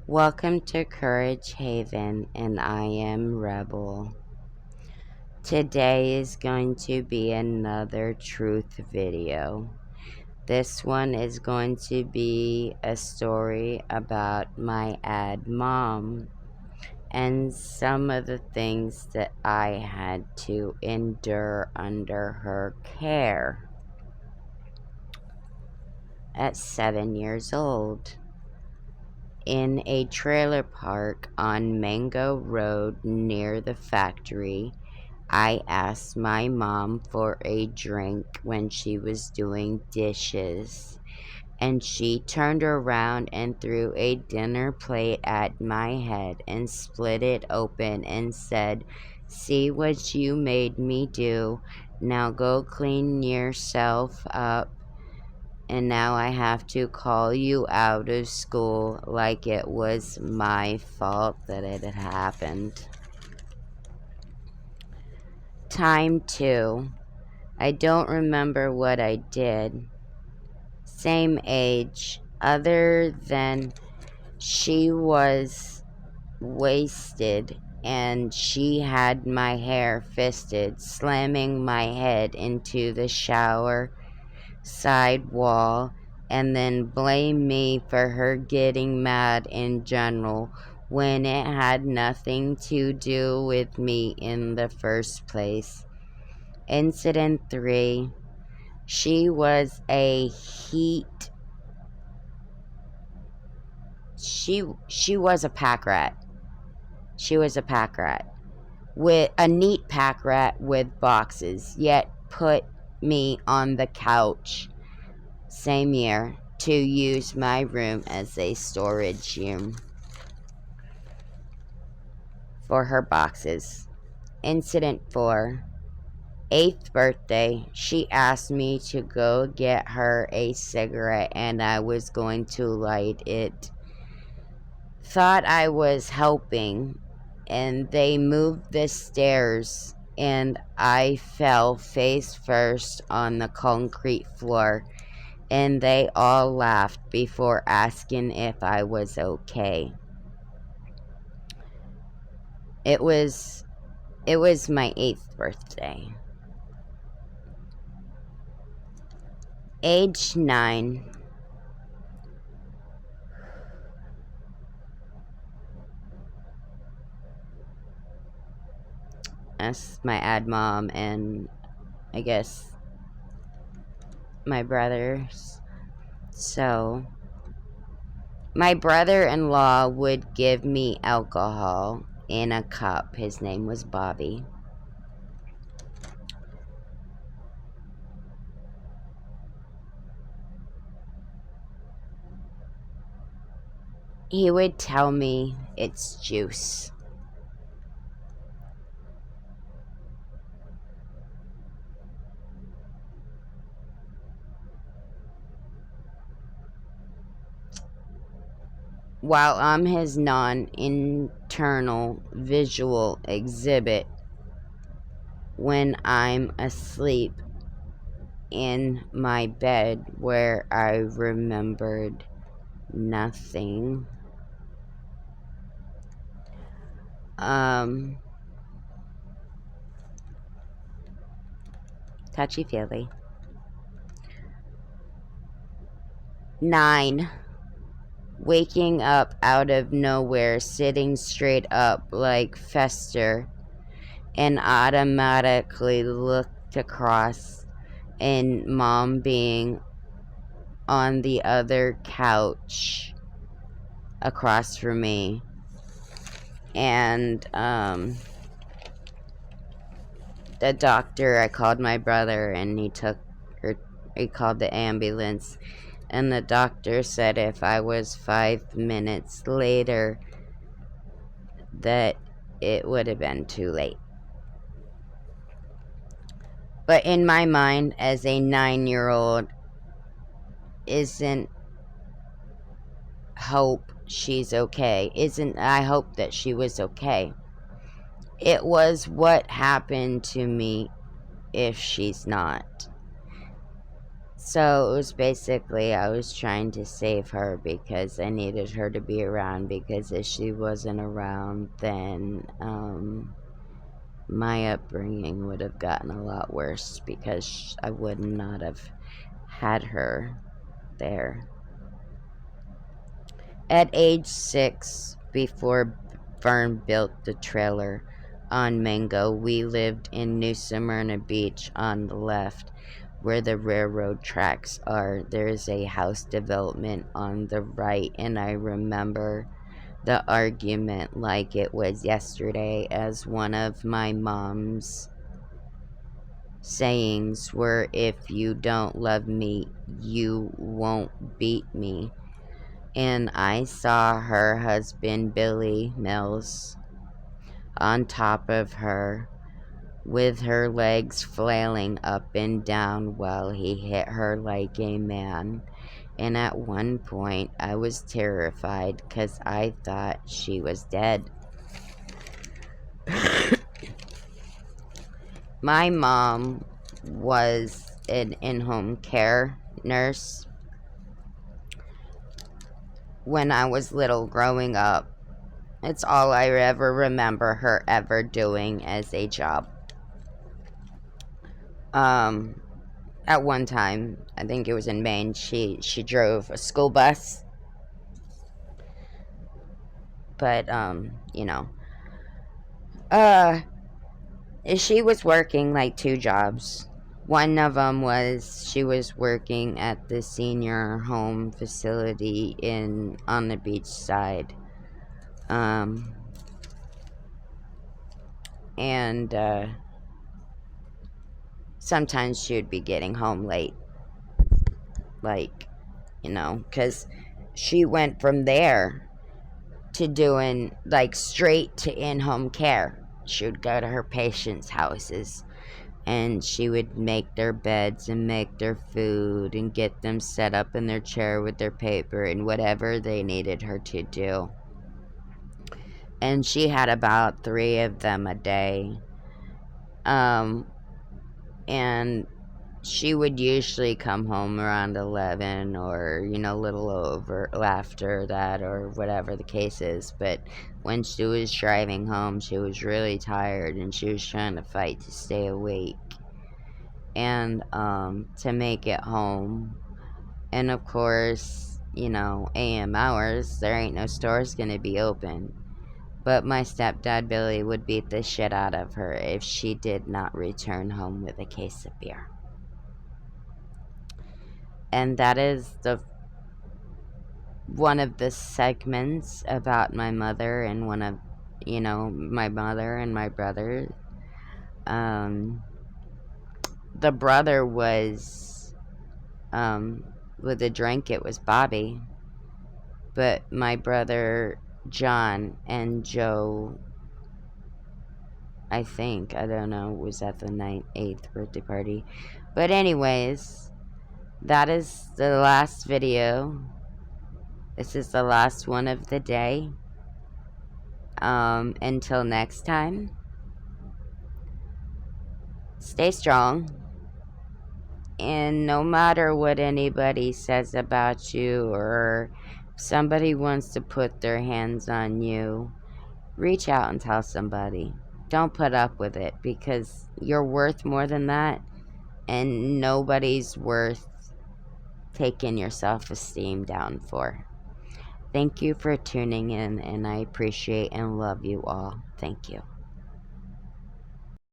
Welcome to Courage Haven, and I am Rebel. Today is going to be another truth video. This one is going to be a story about my ad mom and some of the things that I had to endure under her care at 7 years old. In a trailer park on Mango Road near the factory, I asked my mom for a drink when she was doing dishes, and she turned around and threw a dinner plate at my head and split it open and said, "See what you made me do. Now go clean yourself up. And now I have to call you out of school like it was my fault that it had happened." Time 2. I don't remember what I did. Same age, other than she was wasted and she had my hair fisted, slamming my head into the shower side wall, and then blame me for her getting mad in general when it had nothing to do with me in the first place. Incident 3. She was a heat. She was a pack rat. She was a pack rat. With a neat pack rat with boxes, yet put me on the couch same year to use my room as a storage room for her boxes. Incident 4. 8th birthday, she asked me to go get her a cigarette and I was going to light it. Thought I was helping, and they moved the stairs and I fell face first on the concrete floor, and they all laughed before asking if I was okay. It was my 8th birthday. Age 9. That's my ad mom and I guess my brothers. So, my brother-in-law would give me alcohol in a cup. His name was Bobby. He would tell me it's juice. While I'm his non-internal visual exhibit when I'm asleep in my bed where I remembered nothing. Touchy-feely. 9. Waking up out of nowhere, sitting straight up like Fester, and automatically looked across, and mom being on the other couch across from me. And the doctor, I called my brother and he called the ambulance, and the doctor said if I was 5 minutes later that it would have been too late. But in my mind, as a 9-year-old, isn't hope she's okay. I hope that she was okay. It was what happened to me if she's not. So it was basically I was trying to save her because I needed her to be around, because if she wasn't around, then my upbringing would have gotten a lot worse, because I would not have had her there. At age 6, before Fern built the trailer on Mango, we lived in New Smyrna Beach on the left, where the railroad tracks are. There's a house development on the right, and I remember the argument like it was yesterday, as one of my mom's sayings were, "If you don't love me, you won't beat me." And I saw her husband, Billy Mills, on top of her, with her legs flailing up and down while he hit her like a man. And at one point, I was terrified because I thought she was dead. My mom was an in-home care nurse when I was little growing up. It's all I ever remember her ever doing as a job. At one time, I think it was in Maine, she drove a school bus. But, you know, she was working like 2 jobs. One of them was she was working at the senior home facility on the beach side. And sometimes she would be getting home late. Like, you know, because she went from there to doing, like, straight to in-home care. She would go to her patients' houses, and she would make their beds and make their food and get them set up in their chair with their paper and whatever they needed her to do. And she had about 3 of them a day. And she would usually come home around 11, or, you know, a little over after that, or whatever the case is. But when she was driving home, she was really tired, and she was trying to fight to stay awake and to make it home. And of course, you know, AM hours, there ain't no stores gonna be open. But my stepdad Billy would beat the shit out of her if she did not return home with a case of beer. And that is one of the segments about my mother, and one of, you know, my mother and my brother. The brother was, with the drink, it was Bobby. But my brother John and Joe, I think, I don't know, was at the 8th birthday party. But anyways, that is the last video. This is the last one of the day. Until next time, stay strong. And no matter what anybody says about you, or if somebody wants to put their hands on you, reach out and tell somebody. Don't put up with it, because you're worth more than that, and nobody's worth taking your self-esteem down for. Thank you for tuning in, and I appreciate and love you all. Thank you.